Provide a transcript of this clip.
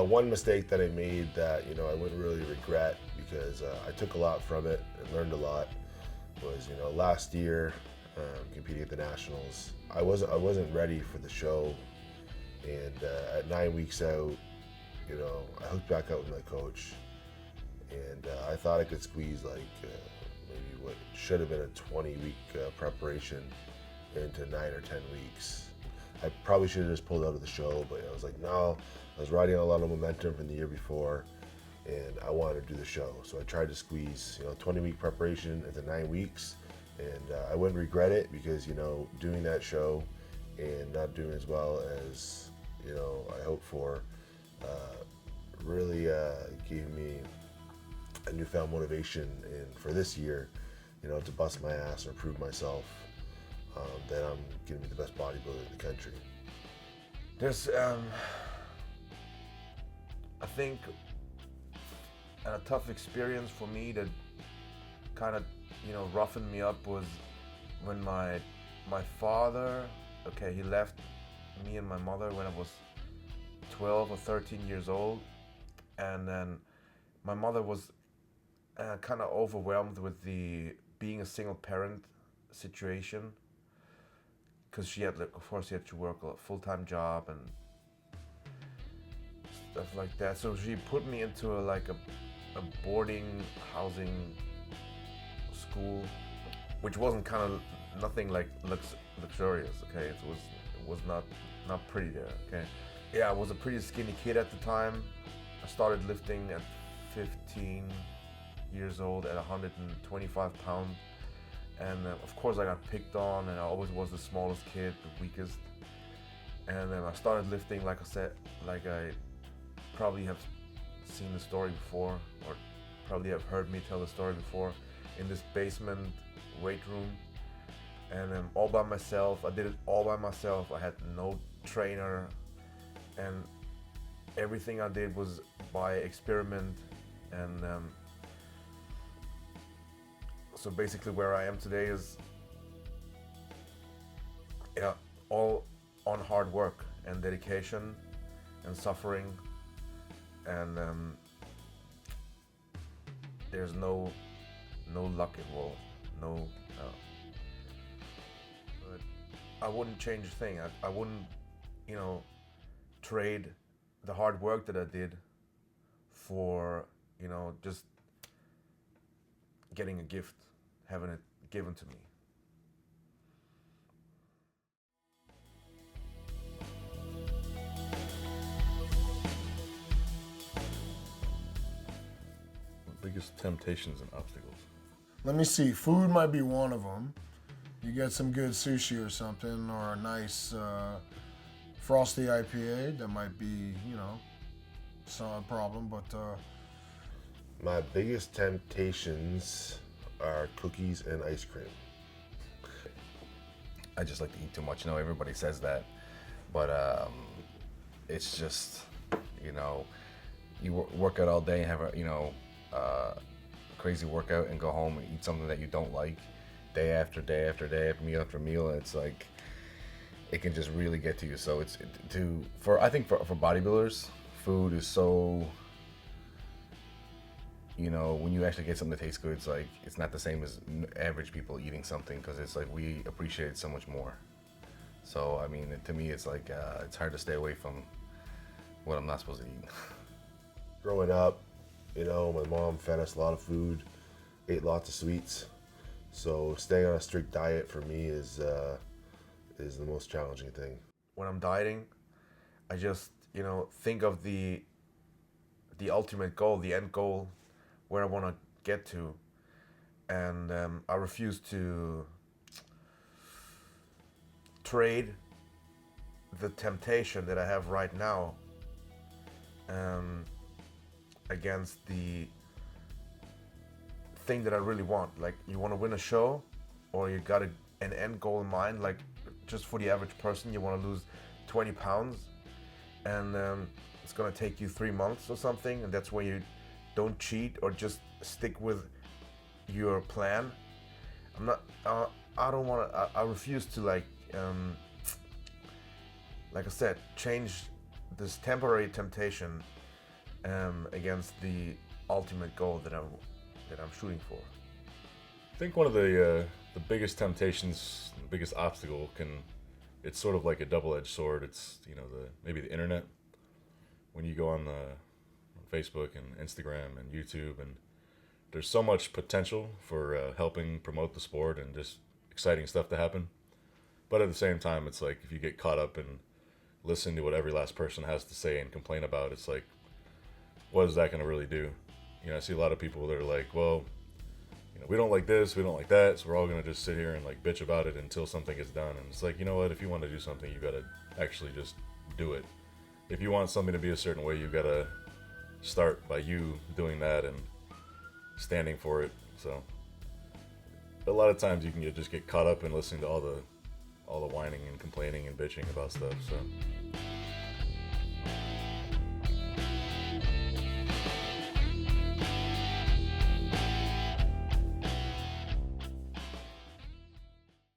one mistake that I made that, I wouldn't really regret because I took a lot from it and learned a lot was, last year competing at the Nationals, I wasn't ready for the show, and at 9 weeks out, I hooked back up with my coach, and I thought I could squeeze like maybe what should have been a 20-week preparation into 9 or 10 weeks. I probably should have just pulled out of the show, but I was like, no, I was riding a lot of momentum from the year before, and I wanted to do the show. So I tried to squeeze, 20-week preparation into 9 weeks, and I wouldn't regret it because, doing that show and not doing as well as, I hoped for, really gave me a newfound motivation and for this year, to bust my ass or prove myself that I'm going to be the best bodybuilder in the country. There's, I think, a tough experience for me that kind of, roughened me up was when my father, he left me and my mother when I was 12 or 13 years old, and then my mother was kind of overwhelmed with the being a single parent situation, because she had, of course, she had to work a full-time job and stuff like that. So she put me into a boarding housing school, which wasn't kind of nothing like luxurious. Okay, it was not pretty there. Okay, yeah, I was a pretty skinny kid at the time. I started lifting at 15 years old at 125 pounds. And of course I got picked on, and I always was the smallest kid, the weakest. And then I started lifting, like I said, like I probably have seen the story before, or probably have heard me tell the story before, in this basement weight room. And all by myself. I did it all by myself. I had no trainer, and everything I did was by experiment. And so basically where I am today is all on hard work and dedication and suffering, and there's no luck involved, no. But I wouldn't change a thing. I wouldn't, trade the hard work that I did for, just getting a gift, having it given to me. Biggest temptations and obstacles? Let me see. Food might be one of them. You get some good sushi or something, or a nice frosty IPA, that might be, some problem. But My biggest temptations are cookies and ice cream. I just like to eat too much. Everybody says that, but it's just, you work out all day and have a crazy workout and go home and eat something that you don't like day after day after day, meal after meal. It's like it can just really get to you. So I think for bodybuilders, food is so, when you actually get something that tastes good, it's like it's not the same as average people eating something, because it's like we appreciate it so much more. So I mean, to me, it's like it's hard to stay away from what I'm not supposed to eat. Growing up, my mom fed us a lot of food, ate lots of sweets. So staying on a strict diet for me is the most challenging thing. When I'm dieting, I just, think of the ultimate goal, the end goal, where I want to get to, and I refuse to trade the temptation that I have right now against the thing that I really want. Like, you want to win a show, or you got an end goal in mind. Like, just for the average person, you want to lose 20 pounds, and it's gonna take you 3 months or something, and that's where you don't cheat or just stick with your plan. I refuse to like I said, change this temporary temptation against the ultimate goal that I'm shooting for. I think one of the biggest temptations, the biggest obstacle it's sort of like a double-edged sword. It's, maybe the internet. When you go on Facebook and Instagram and YouTube, and there's so much potential for helping promote the sport and just exciting stuff to happen. But at the same time, it's like if you get caught up and listen to what every last person has to say and complain about, it's like, what is that going to really do? I see a lot of people that are like, well, we don't like this, we don't like that, so we're all going to just sit here and like bitch about it until something gets done. And it's like, you know what, if you want to do something, you got to actually just do it. If you want something to be a certain way, you got to start by you doing that and standing for it. So a lot of times you can just get caught up in listening to all the whining and complaining and bitching about stuff. So